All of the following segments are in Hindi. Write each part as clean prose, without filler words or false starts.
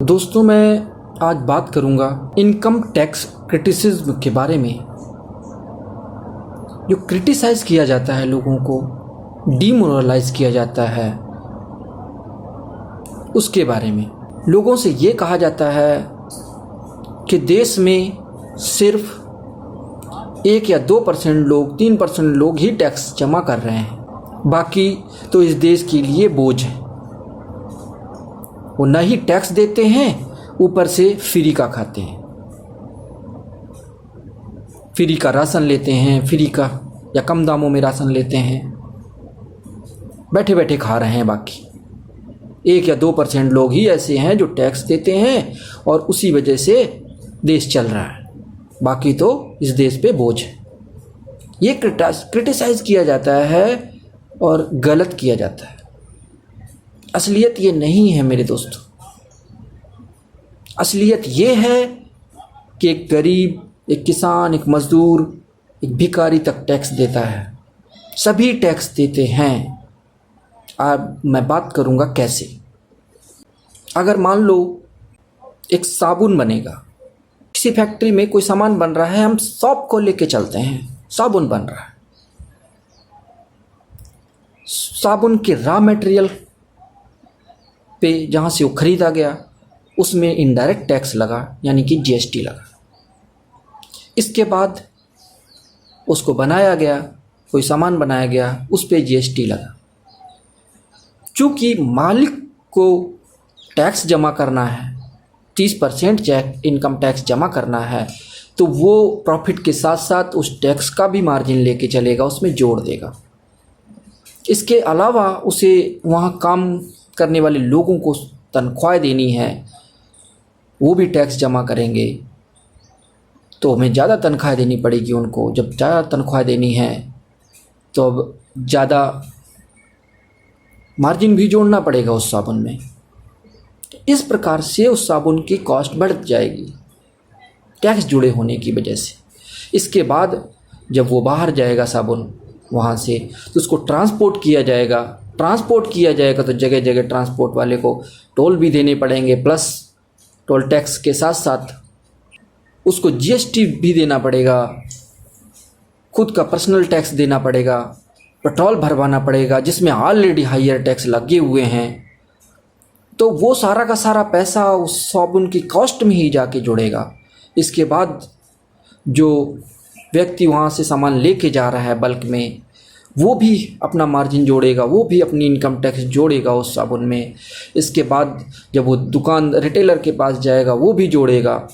दोस्तों, मैं आज बात करूंगा इनकम टैक्स क्रिटिसिज्म के बारे में। जो क्रिटिसाइज़ किया जाता है, लोगों को डीमोरलाइज किया जाता है, उसके बारे में। लोगों से ये कहा जाता है कि देश में सिर्फ 1 या 2% लोग, 3% लोग ही टैक्स जमा कर रहे हैं, बाकी तो इस देश के लिए बोझ है। वो न ही टैक्स देते हैं, ऊपर से फ्री का खाते हैं, फ्री का राशन लेते हैं, फ्री का या कम दामों में राशन लेते हैं, बैठे बैठे खा रहे हैं। बाकी 1 या 2% लोग ही ऐसे हैं जो टैक्स देते हैं और उसी वजह से देश चल रहा है, बाकी तो इस देश पे बोझ है। ये क्रिटिसाइज़ किया जाता है और गलत किया जाता है। असलियत ये नहीं है मेरे दोस्तों। असलियत ये है कि एक गरीब, एक किसान, एक मज़दूर, एक भिखारी तक टैक्स देता है। सभी टैक्स देते हैं। अब मैं बात करूँगा कैसे। अगर मान लो एक साबुन बनेगा, किसी फैक्ट्री में कोई सामान बन रहा है, हम शॉप को लेके चलते हैं, साबुन बन रहा है। साबुन के रॉ मटेरियल पे जहाँ से वो ख़रीदा गया, उसमें इनडायरेक्ट टैक्स लगा, यानी कि जीएसटी लगा। इसके बाद उसको बनाया गया, कोई सामान बनाया गया, उस पे जीएसटी लगा। चूँकि मालिक को टैक्स जमा करना है, 30% इनकम टैक्स जमा करना है, तो वो प्रॉफिट के साथ साथ उस टैक्स का भी मार्जिन लेके चलेगा, उसमें जोड़ देगा। इसके अलावा उसे वहाँ काम करने वाले लोगों को तनख्वाह देनी है, वो भी टैक्स जमा करेंगे, तो हमें ज़्यादा तनख्वाह देनी पड़ेगी उनको। जब ज़्यादा तनख्वाह देनी है तो अब ज़्यादा मार्जिन भी जोड़ना पड़ेगा उस साबुन में। इस प्रकार से उस साबुन की कॉस्ट बढ़ जाएगी टैक्स जुड़े होने की वजह से। इसके बाद जब वो बाहर जाएगा साबुन वहाँ से, तो उसको ट्रांसपोर्ट किया जाएगा। तो जगह जगह ट्रांसपोर्ट वाले को टोल भी देने पड़ेंगे, प्लस टोल टैक्स के साथ साथ उसको जीएसटी भी देना पड़ेगा, खुद का पर्सनल टैक्स देना पड़ेगा, पेट्रोल भरवाना पड़ेगा जिसमें ऑलरेडी हायर टैक्स लगे हुए हैं। तो वो सारा का सारा पैसा उस साबुन की कॉस्ट में ही जाके जुड़ेगा। इसके बाद जो व्यक्ति वहाँ से सामान लेके जा रहा है बल्क में, वो भी अपना मार्जिन जोड़ेगा, वो भी अपनी इनकम टैक्स जोड़ेगा उस साबुन में। इसके बाद जब वो दुकान रिटेलर के पास जाएगा, वो भी जोड़ेगा,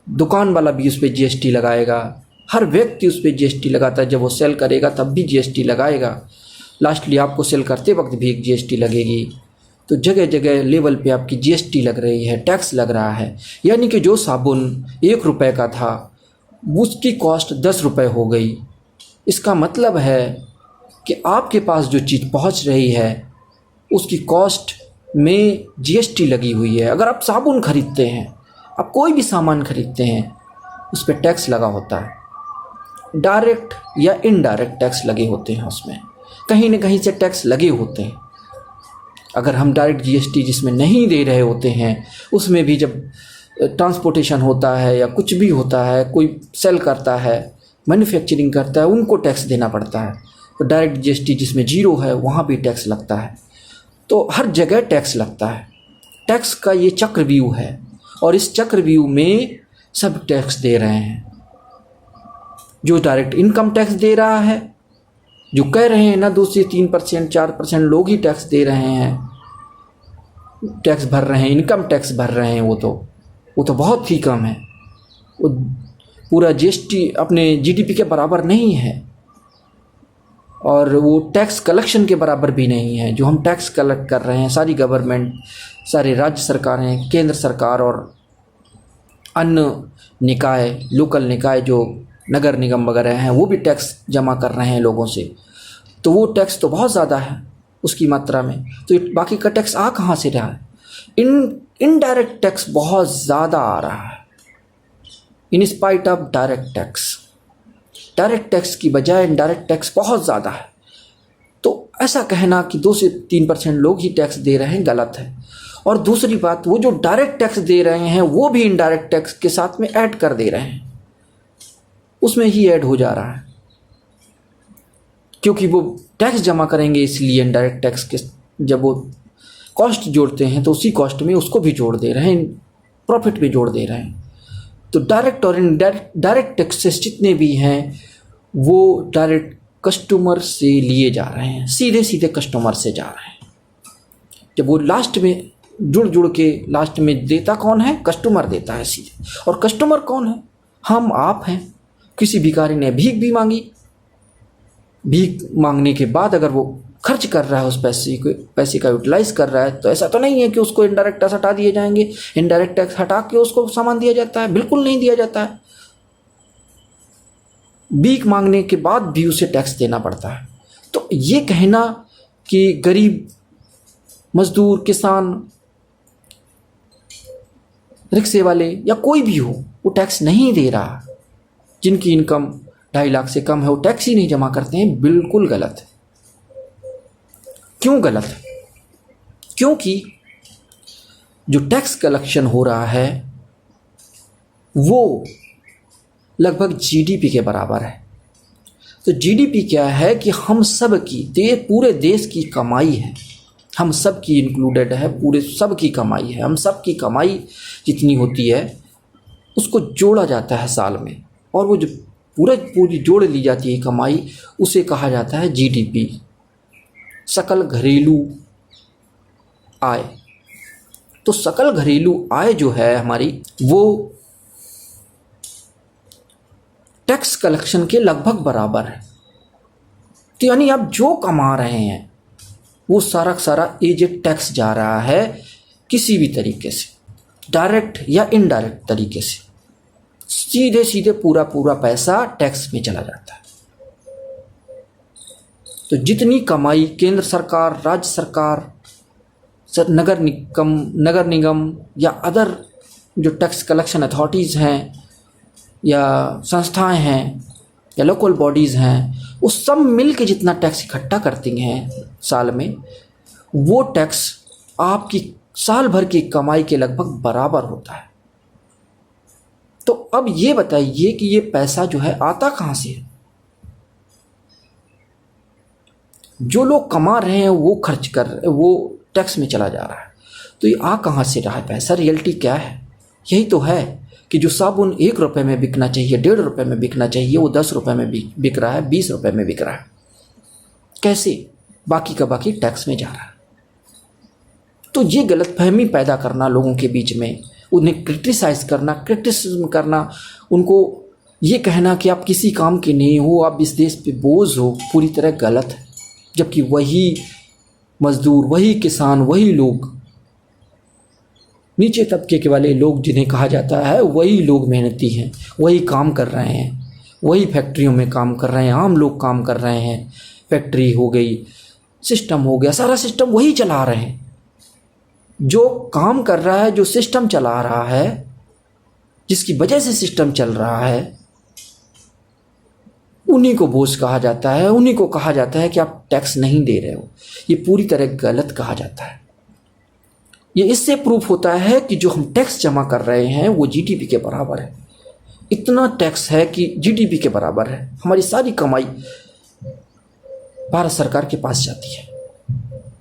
दुकान वाला भी उस पर जीएसटी लगाएगा। हर व्यक्ति उस पर जीएसटी लगाता है। जब वो सेल करेगा तब भी जीएसटी लगाएगा, लास्टली आपको सेल करते वक्त भी एक जीएसटी लगेगी। तो जगह जगह लेवल पे आपकी जीएसटी लग रही है, टैक्स लग रहा है। यानी कि जो साबुन 1 रुपये का था, उसकी कॉस्ट 10 रुपये हो गई। इसका मतलब है कि आपके पास जो चीज़ पहुंच रही है उसकी कॉस्ट में जीएसटी लगी हुई है। अगर आप साबुन खरीदते हैं, आप कोई भी सामान खरीदते हैं, उस पर टैक्स लगा होता है। डायरेक्ट या इनडायरेक्ट टैक्स लगे होते हैं, उसमें कहीं न कहीं से टैक्स लगे होते हैं। अगर हम डायरेक्ट जीएसटी जिसमें नहीं दे रहे होते हैं, उसमें भी जब ट्रांसपोर्टेशन होता है या कुछ भी होता है, कोई सेल करता है, मैन्युफैक्चरिंग करता है, उनको टैक्स देना पड़ता है। तो डायरेक्ट जीएसटी जिसमें 0 है, वहाँ भी टैक्स लगता है। तो हर जगह टैक्स लगता है। टैक्स का ये चक्रव्यूह है और इस चक्रव्यूह में सब टैक्स दे रहे हैं। जो डायरेक्ट इनकम टैक्स दे रहा है, जो कह रहे हैं ना 2 से 3%, 4% लोग ही टैक्स दे रहे हैं, टैक्स भर रहे हैं, इनकम टैक्स भर रहे हैं, वो तो बहुत ही कम है। वो पूरा जीएसटी अपने जीडीपी के बराबर नहीं है और वो टैक्स कलेक्शन के बराबर भी नहीं है। जो हम टैक्स कलेक्ट कर रहे हैं, सारी गवर्नमेंट, सारे राज्य सरकारें, केंद्र सरकार और अन्य निकाय, लोकल निकाय जो नगर निगम वगैरह हैं, वो भी टैक्स जमा कर रहे हैं लोगों से। तो वो टैक्स तो बहुत ज़्यादा है उसकी मात्रा में। तो बाकी का टैक्स आ कहाँ से रहा है? इनडायरेक्ट टैक्स बहुत ज़्यादा आ रहा है in spite of direct tax. Direct tax की बजाय इनडायरेक्ट टैक्स बहुत ज़्यादा है। तो ऐसा कहना कि 2 से 3% लोग ही टैक्स दे रहे हैं गलत है। और दूसरी बात, वो जो डायरेक्ट टैक्स दे रहे हैं वो भी इनडायरेक्ट टैक्स के साथ में ऐड कर दे रहे हैं, उसमें ही ऐड हो जा रहा है, क्योंकि वो टैक्स जमा करेंगे इसलिए इनडायरेक्ट टैक्स के जब वो कॉस्ट जोड़ते हैं तो उसी कॉस्ट में उसको भी जोड़ दे रहे हैं, प्रॉफिट भी जोड़ दे रहे हैं। तो डायरेक्ट और डायरेक्ट टैक्सेस जितने भी हैं वो डायरेक्ट कस्टमर से लिए जा रहे हैं, सीधे सीधे कस्टमर से जा रहे हैं। जब वो लास्ट में जुड़ के लास्ट में देता कौन है? कस्टमर देता है सीधे। और कस्टमर कौन है? हम आप हैं। किसी भिखारी ने भीख भी मांगी, भीख मांगने के बाद अगर वो खर्च कर रहा है उस पैसे का यूटिलाइज कर रहा है, तो ऐसा तो नहीं है कि उसको इनडायरेक्ट टैक्स हटा दिए जाएंगे, इनडायरेक्ट टैक्स हटा के उसको सामान दिया जाता है, बिल्कुल नहीं दिया जाता है। भीख मांगने के बाद भी उसे टैक्स देना पड़ता है। तो ये कहना कि गरीब, मजदूर, किसान, रिक्शे वाले या कोई भी हो वो टैक्स नहीं दे रहा, जिनकी इनकम 2.5 लाख से कम है वो टैक्स ही नहीं जमा करते हैं, बिल्कुल गलत है। क्यों गलत है? क्योंकि जो टैक्स कलेक्शन हो रहा है वो लगभग जीडीपी के बराबर है। तो जीडीपी क्या है कि हम सब की पूरे देश की कमाई है, हम सब की इंक्लूडेड है, पूरे सब की कमाई है। हम सब की कमाई जितनी होती है उसको जोड़ा जाता है साल में, और वो जो पूरी जोड़ ली जाती है कमाई, उसे कहा जाता है जीडीपी, सकल घरेलू आय। तो सकल घरेलू आय जो है हमारी, वो टैक्स कलेक्शन के लगभग बराबर है। तो यानी आप जो कमा रहे हैं वो सारा सारा एजेड टैक्स जा रहा है किसी भी तरीके से, डायरेक्ट या इनडायरेक्ट तरीके से, सीधे सीधे पूरा पैसा टैक्स में चला जाता है। तो जितनी कमाई केंद्र सरकार, राज्य सरकार, नगर निगम या अदर जो टैक्स कलेक्शन अथॉरिटीज़ हैं या संस्थाएं हैं या लोकल बॉडीज़ हैं, वो सब मिल के जितना टैक्स इकट्ठा करती हैं साल में, वो टैक्स आपकी साल भर की कमाई के लगभग बराबर होता है। तो अब ये बताइए कि ये पैसा जो है आता कहाँ से है? जो लोग कमा रहे हैं वो खर्च कर रहे, वो टैक्स में चला जा रहा है। तो ये आ कहाँ से रहा है पैसा? रियलिटी क्या है? यही तो है कि जो साबुन 1 रुपये में बिकना चाहिए, 1.5 रुपये में बिकना चाहिए, वो 10 रुपये में बिक रहा है, 20 रुपये में बिक रहा है। कैसे? बाकी का बाकी टैक्स में जा रहा है। तो ये गलतफहमी पैदा करना लोगों के बीच में, उन्हें क्रिटिसिज्म करना, उनको ये कहना कि आप किसी काम के नहीं हो, आप इस देश पे बोझ हो, पूरी तरह गलत है। जबकि वही मजदूर, वही किसान, वही लोग, नीचे तबके के वाले लोग जिन्हें कहा जाता है, वही लोग मेहनती हैं, वही काम कर रहे हैं, वही फैक्ट्रियों में काम कर रहे हैं, आम लोग काम कर रहे हैं, फैक्ट्री हो गई, सिस्टम हो गया, सारा सिस्टम वही चला रहे हैं। जो काम कर रहा है, जो सिस्टम चला रहा है, जिसकी वजह से सिस्टम चल रहा है, उन्हीं को बोझ कहा जाता है, उन्हीं को कहा जाता है कि आप टैक्स नहीं दे रहे हो। ये पूरी तरह गलत कहा जाता है। ये इससे प्रूफ होता है कि जो हम टैक्स जमा कर रहे हैं वो जीडीपी के बराबर है। इतना टैक्स है कि जीडीपी के बराबर है। हमारी सारी कमाई भारत सरकार के पास जाती है,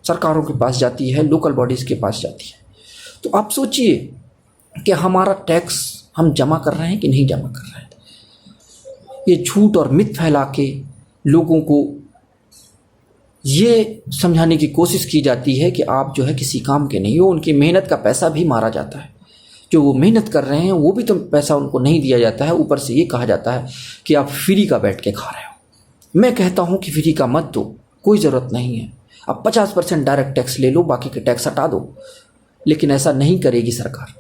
सरकारों के पास जाती है, लोकल बॉडीज़ के पास जाती है। तो आप सोचिए कि हमारा टैक्स हम जमा कर रहे हैं कि नहीं जमा कर रहे हैं। ये झूठ और मिथ फैला के लोगों को ये समझाने की कोशिश की जाती है कि आप जो है किसी काम के नहीं हो। उनकी मेहनत का पैसा भी मारा जाता है। जो वो मेहनत कर रहे हैं वो भी तो पैसा उनको नहीं दिया जाता है। ऊपर से ये कहा जाता है कि आप फ्री का बैठ के खा रहे हो। मैं कहता हूँ कि फ्री का मत दो, कोई ज़रूरत नहीं है। आप 50% डायरेक्ट टैक्स ले लो, बाकी के टैक्स हटा दो। लेकिन ऐसा नहीं करेगी सरकार,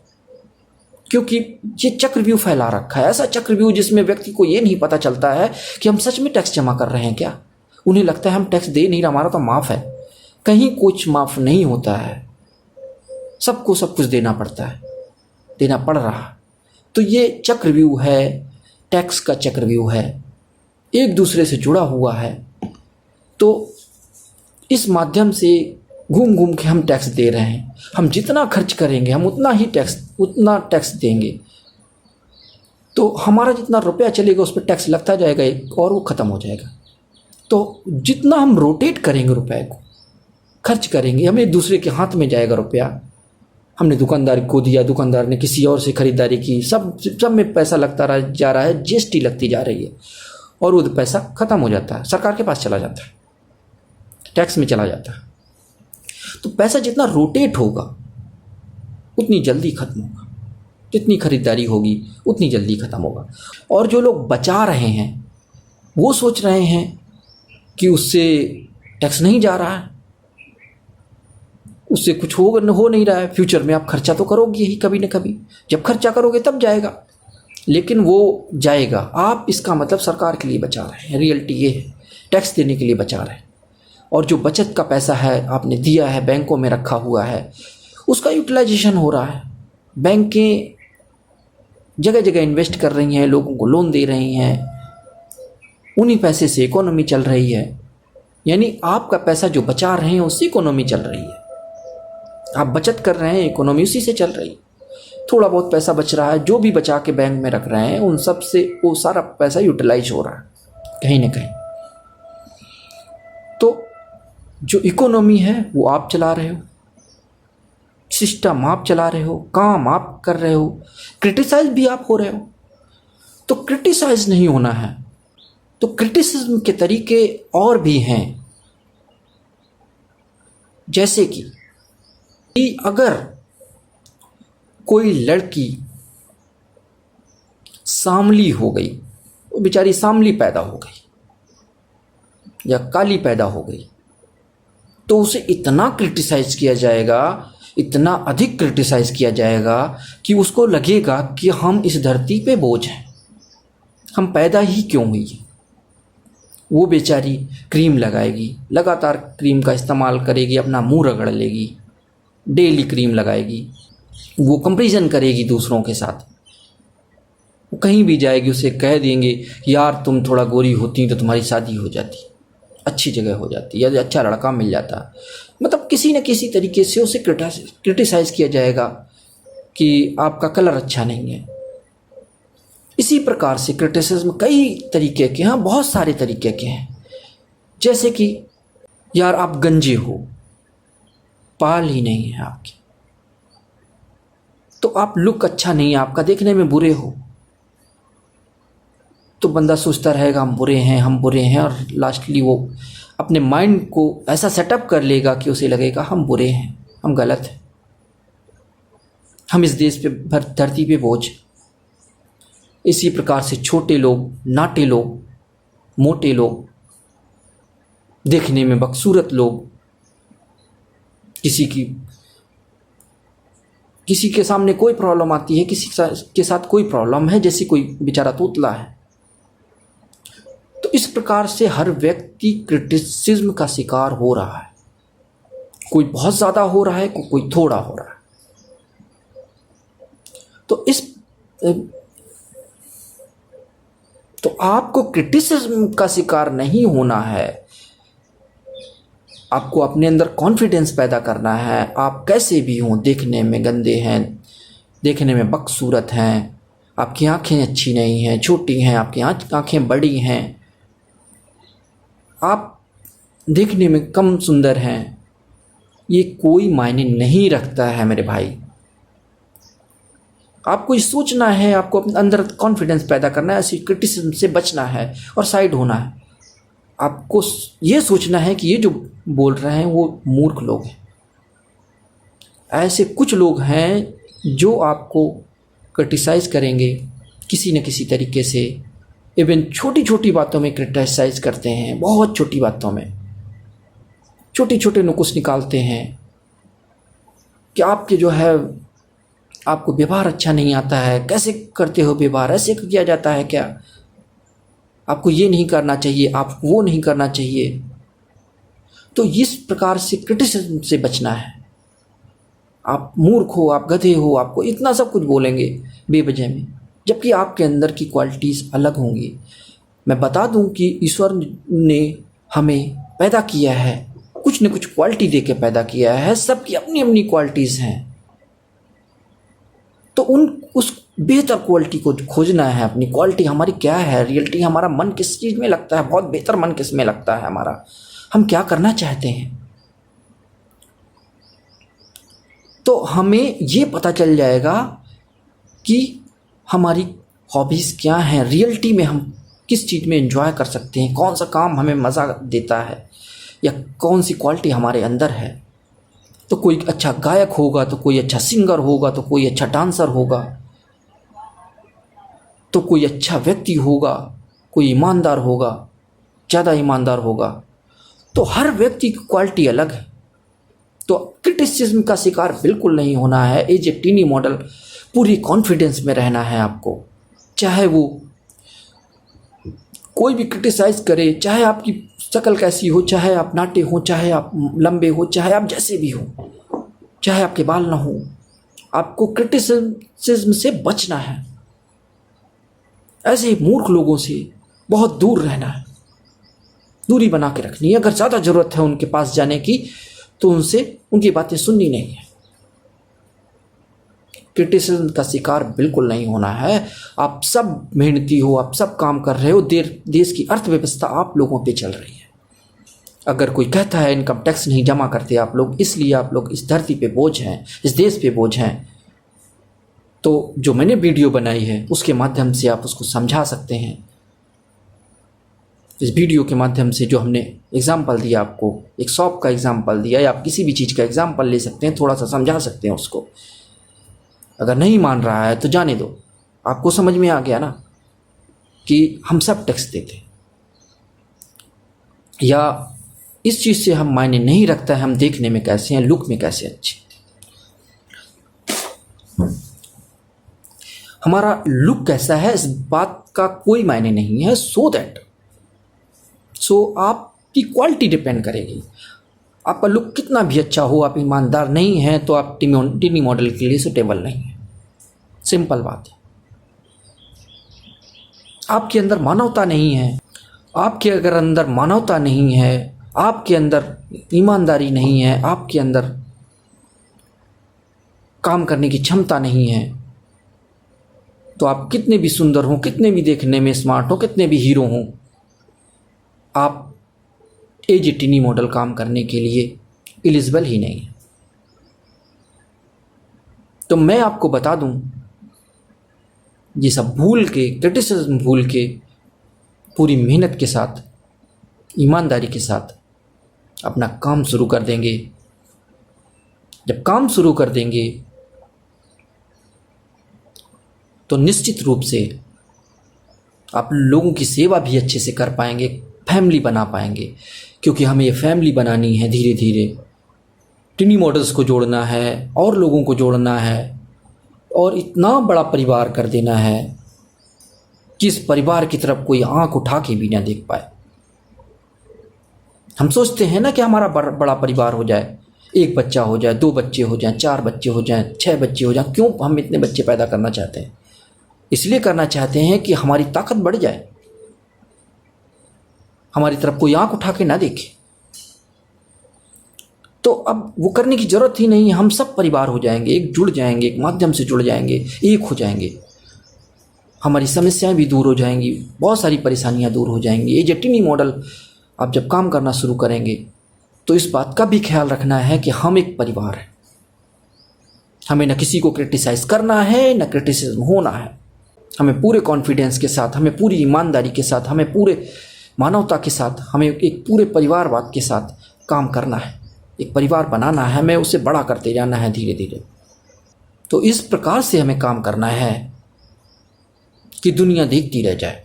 क्योंकि ये चक्रव्यूह फैला रखा है। ऐसा चक्रव्यूह जिसमें व्यक्ति को ये नहीं पता चलता है कि हम सच में टैक्स जमा कर रहे हैं क्या। उन्हें लगता है हम टैक्स दे नहीं रहे, हमारा तो माफ़ है। कहीं कुछ माफ़ नहीं होता है, सबको सब कुछ देना पड़ता है, देना पड़ रहा। तो ये चक्रव्यूह है, टैक्स का चक्रव्यूह है, एक दूसरे से जुड़ा हुआ है। तो इस माध्यम से घूम घूम के हम टैक्स दे रहे हैं। हम जितना खर्च करेंगे हम उतना टैक्स देंगे, तो हमारा जितना रुपया चलेगा उस पर टैक्स लगता जाएगा और वो ख़त्म हो जाएगा। तो जितना हम रोटेट करेंगे रुपये को, खर्च करेंगे, हमें दूसरे के हाथ में जाएगा रुपया। हमने दुकानदार को दिया, दुकानदार ने किसी और से ख़रीदारी की, सब में पैसा लगता जा रहा है, जीएसटी लगती जा रही है और वो पैसा ख़त्म हो जाता है, सरकार के पास चला जाता है, टैक्स में चला जाता है। तो पैसा जितना रोटेट होगा उतनी जल्दी ख़त्म होगा, जितनी खरीदारी होगी उतनी जल्दी ख़त्म होगा। और जो लोग बचा रहे हैं वो सोच रहे हैं कि उससे टैक्स नहीं जा रहा है, उससे कुछ हो नहीं रहा है, फ्यूचर में आप खर्चा तो करोगे ही कभी न कभी, जब खर्चा करोगे तब जाएगा, लेकिन वो जाएगा। आप इसका मतलब सरकार के लिए बचा रहे हैं, रियलिटी ये है, टैक्स देने के लिए बचा रहे हैं। और जो बचत का पैसा है आपने दिया है, बैंकों में रखा हुआ है, उसका यूटिलाइजेशन हो रहा है। बैंकें जगह जगह इन्वेस्ट कर रही हैं, लोगों को लोन दे रही हैं, उन्हीं पैसे से इकोनॉमी चल रही है। यानी आपका पैसा जो बचा रहे हैं उससे इकोनॉमी चल रही है, आप बचत कर रहे हैं, इकोनॉमी उसी से चल रही है। थोड़ा बहुत पैसा बच रहा है, जो भी बचा के बैंक में रख रहे हैं उन सब से वो सारा पैसा यूटिलाइज हो रहा है कहीं ना कहीं। तो जो इकोनॉमी है वो आप चला रहे हो, सिस्टम आप चला रहे हो, काम आप कर रहे हो, क्रिटिसाइज भी आप हो रहे हो। तो क्रिटिसाइज नहीं होना है, तो क्रिटिसिज्म के तरीके और भी हैं। जैसे कि अगर कोई लड़की सांवली हो गई, वो बेचारी सांवली पैदा हो गई या काली पैदा हो गई, तो उसे इतना क्रिटिसाइज किया जाएगा, इतना अधिक क्रिटिसाइज किया जाएगा कि उसको लगेगा कि हम इस धरती पे बोझ हैं, हम पैदा ही क्यों हुई है। वो बेचारी क्रीम लगाएगी, लगातार क्रीम का इस्तेमाल करेगी, अपना मुंह रगड़ लेगी, डेली क्रीम लगाएगी, वो कंपैरिजन करेगी दूसरों के साथ। वो कहीं भी जाएगी उसे कह देंगे यार तुम थोड़ा गोरी होती तो तुम्हारी शादी हो जाती, अच्छी जगह हो जाती, या अच्छा लड़का मिल जाता। मतलब किसी न किसी तरीके से उसे क्रिटिसाइज किया जाएगा कि आपका कलर अच्छा नहीं है। इसी प्रकार से क्रिटिसिज्म कई तरीके के हैं, बहुत सारे तरीके के हैं। जैसे कि यार आप गंजे हो, बाल ही नहीं है आपके, तो आप लुक अच्छा नहीं है आपका, देखने में बुरे हो, तो बंदा सोचता रहेगा हम बुरे हैं, हम बुरे हैं, और लास्टली वो अपने माइंड को ऐसा सेटअप कर लेगा कि उसे लगेगा हम बुरे हैं, हम गलत हैं, हम इस देश पे धरती पे बोझ। इसी प्रकार से छोटे लोग, नाटे लोग, मोटे लोग, देखने में बदसूरत लोग, किसी के सामने कोई प्रॉब्लम आती है, किसी के साथ कोई प्रॉब्लम है, जैसे कोई बेचारा तोतला है। तो इस प्रकार से हर व्यक्ति क्रिटिसिज्म का शिकार हो रहा है, कोई बहुत ज़्यादा हो रहा है, कोई थोड़ा हो रहा है। तो आपको क्रिटिसिज्म का शिकार नहीं होना है, आपको अपने अंदर कॉन्फिडेंस पैदा करना है। आप कैसे भी हों, देखने में गंदे हैं, देखने में बदसूरत हैं, आपकी आंखें अच्छी नहीं हैं, छोटी हैं, आपकी आंखें बड़ी हैं, आप देखने में कम सुंदर हैं, ये कोई मायने नहीं रखता है मेरे भाई। आपको ये सोचना है, आपको अपने अंदर कॉन्फिडेंस पैदा करना है, ऐसी क्रिटिसिज्म से बचना है और साइड होना है। आपको ये सोचना है कि ये जो बोल रहे हैं वो मूर्ख लोग हैं। ऐसे कुछ लोग हैं जो आपको क्रिटिसाइज़ करेंगे किसी न किसी तरीके से, इवन छोटी छोटी बातों में क्रिटिसाइज़ करते हैं, बहुत छोटी बातों में छोटे छोटे नुकुस निकालते हैं कि आपके जो है आपको व्यवहार अच्छा नहीं आता है, कैसे करते हो व्यवहार, ऐसे किया जाता है क्या, आपको ये नहीं करना चाहिए, आपको वो नहीं करना चाहिए। तो इस प्रकार से क्रिटिसिज्म से बचना है। आप मूर्ख हो, आप गधे हो, आपको इतना सब कुछ बोलेंगे बेवजह में, जबकि आपके अंदर की क्वालिटीज़ अलग होंगी। मैं बता दूं कि ईश्वर ने हमें पैदा किया है कुछ न कुछ क्वालिटी दे के पैदा किया है, सबकी अपनी अपनी क्वालिटीज़ हैं। तो उस बेहतर क्वालिटी को खोजना है। अपनी क्वालिटी हमारी क्या है, रियलिटी हमारा मन किस चीज़ में लगता है, बहुत बेहतर मन किस में लगता है हमारा, हम क्या करना चाहते हैं। तो हमें ये पता चल जाएगा कि हमारी हॉबीज़ क्या हैं, रियलिटी में हम किस चीज़ में एंजॉय कर सकते हैं, कौन सा काम हमें मज़ा देता है, या कौन सी क्वालिटी हमारे अंदर है। तो कोई अच्छा गायक होगा, तो कोई अच्छा सिंगर होगा, तो कोई अच्छा डांसर होगा, तो कोई अच्छा व्यक्ति होगा, कोई ईमानदार होगा, ज़्यादा ईमानदार होगा। तो हर व्यक्ति की क्वालिटी अलग है। तो क्रिटिसिज्म का शिकार बिल्कुल नहीं होना है। एज ए टीनी मॉडल पूरी कॉन्फिडेंस में रहना है आपको। चाहे वो कोई भी क्रिटिसाइज करे, चाहे आपकी शक्ल कैसी हो, चाहे आप नाटे हो, चाहे आप लंबे हो, चाहे आप जैसे भी हो, चाहे आपके बाल ना हो, आपको क्रिटिसिज्म से बचना है। ऐसे मूर्ख लोगों से बहुत दूर रहना है, दूरी बना के रखनी है। अगर ज़्यादा ज़रूरत है उनके पास जाने की तो उनकी बातें सुननी नहीं है। क्रिटिसिज्म का शिकार बिल्कुल नहीं होना है। आप सब मेहनती हो, आप सब काम कर रहे हो, देश की अर्थव्यवस्था आप लोगों पे चल रही है। अगर कोई कहता है इनकम टैक्स नहीं जमा करते आप लोग, इसलिए आप लोग इस धरती पे बोझ हैं, इस देश पे बोझ हैं, तो जो मैंने वीडियो बनाई है उसके माध्यम से आप उसको समझा सकते हैं। इस वीडियो के माध्यम से जो हमने एग्जाम्पल दिया, आपको एक शॉप का एग्जाम्पल दिया, या आप किसी भी चीज़ का एग्जाम्पल ले सकते हैं, थोड़ा सा समझा सकते हैं उसको। अगर नहीं मान रहा है तो जाने दो, आपको समझ में आ गया ना कि हम सब टैक्स देते हैं, या इस चीज़ से हम मायने नहीं रखता है हम देखने में कैसे हैं, लुक में कैसे अच्छे। हमारा लुक कैसा है इस बात का कोई मायने नहीं है। सो आपकी क्वालिटी डिपेंड करेगी। आपका लुक कितना भी अच्छा हो, आप ईमानदार नहीं हैं तो आप टीनी मॉडल के लिए सुटेबल नहीं है। सिंपल बात है। आपके अंदर मानवता नहीं है, आपके अगर अंदर मानवता नहीं है, आपके अंदर ईमानदारी नहीं है, आपके अंदर काम करने की क्षमता नहीं है, तो आप कितने भी सुंदर हों, कितने भी देखने में स्मार्ट हो, कितने भी हीरो हों, आप एज ए टीनी मॉडल काम करने के लिए एलिजिबल ही नहीं है। तो मैं आपको बता दूं, ये सब भूल के, क्रिटिसिज्म भूल के, पूरी मेहनत के साथ, ईमानदारी के साथ अपना काम शुरू कर देंगे। जब काम शुरू कर देंगे तो निश्चित रूप से आप लोगों की सेवा भी अच्छे से कर पाएंगे, फैमिली बना पाएंगे। क्योंकि हमें ये फैमिली बनानी है, धीरे धीरे टीनी मॉडल्स को जोड़ना है और लोगों को जोड़ना है, और इतना बड़ा परिवार कर देना है कि इस परिवार की तरफ कोई आंख उठा के भी ना देख पाए। हम सोचते हैं ना कि हमारा बड़ा परिवार हो जाए, 1 बच्चा हो जाए, 2 बच्चे हो जाएं, 4 बच्चे हो जाएं, 6 बच्चे हो जाएं। क्यों हम इतने बच्चे पैदा करना चाहते हैं? इसलिए करना चाहते हैं कि हमारी ताकत बढ़ जाए, हमारी तरफ कोई आंख उठा के ना देखे। तो अब वो करने की जरूरत ही नहीं है। हम सब परिवार हो जाएंगे, एक जुड़ जाएंगे, एक माध्यम से जुड़ जाएंगे, एक हो जाएंगे। हमारी समस्याएं भी दूर हो जाएंगी, बहुत सारी परेशानियां दूर हो जाएंगी। ये टीनी मॉडल आप जब काम करना शुरू करेंगे तो इस बात का भी ख्याल रखना है कि हम एक परिवार हैं। हमें न किसी को क्रिटिसाइज करना है, न क्रिटिसिज्म होना है। हमें पूरे कॉन्फिडेंस के साथ, हमें पूरी ईमानदारी के साथ, हमें पूरे मानवता के साथ, हमें एक पूरे परिवारवाद के साथ काम करना है। एक परिवार बनाना है, हमें उसे बड़ा करते जाना है धीरे धीरे। तो इस प्रकार से हमें काम करना है कि दुनिया देखती रह जाए।